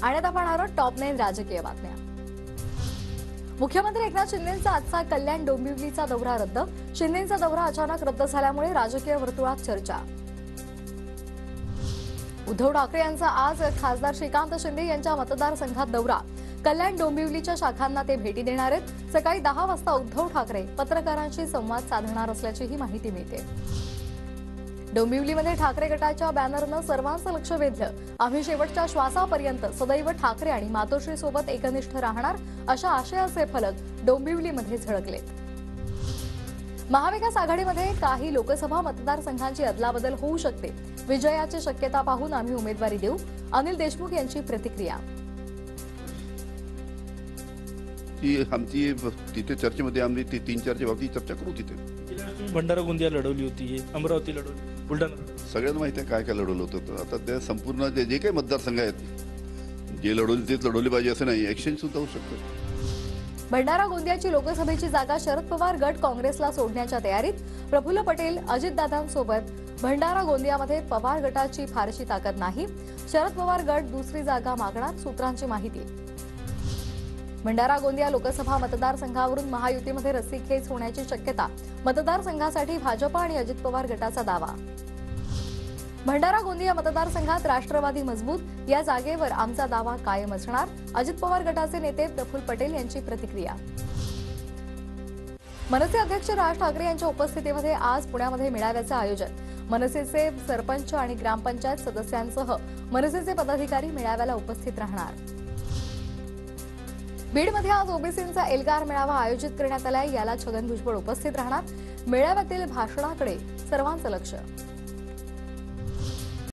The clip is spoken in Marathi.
आणत आपण आहोत टॉप 9 राजकीय बातम्या। मुख्यमंत्री एकनाथ शिंदेंचा आजचा कल्याण डोंबिवलीचा दौरा रद्द। शिंदेंचा दौरा अचानक रद्द झाल्यामुळे राजकीय वर्तुळात चर्चा। उद्धव ठाकरे यांचा आज खासदार श्रीकांत शिंदे यांच्या मतदारसंघात दौरा। कल्याण डोंबिवलीच्या शाखांना ते भेटी देणार आहेत। सकाळी 10 वाजता उद्धव ठाकरे पत्रकारांशी संवाद साधणार असल्याचीही माहिती मिळते। डोंबिवलीमध्ये ठाकरे गटाच्या बॅनरनं सर्वांचं लक्ष वेधलं। आम्ही शेवटच्या श्वासापर्यंत सदैव ठाकरे आणि मातोश्री सोबत एकनिष्ठ राहणार अशा आशयाचे फलक डोंबिवलीमध्ये झळकलेत। महाविकास आघाडीमध्ये काही लोकसभा मतदारसंघांची अदलाबदल होऊ शकते। विजयाची शक्यता पाहून आम्ही उमेदवारी देऊ। अनिल देशमुख यांची प्रतिक्रिया। आमची तिथे चर्चेमध्ये आम्ही 3-4च्या बाबतीत चर्चा करू। तिथे भंडारा गोंदिया लढवली होती, अमरावती लढवली, बुलढाणा सगळ्यांना माहिती आहे काय लढवलं होतं। आता ते संपूर्ण जे काही मतदारसंघ आहेत जे लढवली तेच लढवली पाहिजे असं नाही, एक्सचेंज सुद्धा होऊ शकतं। भंडारा गोंदियाची लोकसभेची जागा शरद पवार गट काँग्रेसला सोडण्याच्या तयारीत। प्रफुल्ल पटेल अजितदादांसोबत भंडारा गोंदियामध्ये पवार गटाची फारशी ताकद नाही। शरद पवार गट दुसरी जागा मागणार, सूत्रांची माहिती। भंडारा गोंदिया लोकसभा मतदारसंघावरून महायुतीमध्ये रस्सीखेच होण्याची शक्यता। मतदारसंघासाठी भाजप आणि अजित पवार गटाचा दावा। भंडारा गोंदिया मतदारसंघात राष्ट्रवादी मजबूत। या जागेवर आमचा दावा कायम असणार। अजित पवार गटाचे नेते प्रफुल्ल पटेल यांची प्रतिक्रिया। मनसे अध्यक्ष राज ठाकरे यांच्या उपस्थितीमध्ये आज पुण्यामध्ये मेळाव्याचे आयोजन। मनसेचे सरपंच आणि ग्रामपंचायत सदस्यांसह मनसेचे पदाधिकारी मेळाव्याला उपस्थित राहणार। बीडमध्ये आज ओबीसींचा एल्गार मेळावा आयोजित करण्यात आलाय। याला छगन भुजबळ उपस्थित राहणार। मेळाव्यातील भाषणाकडे सर्वांचं लक्ष।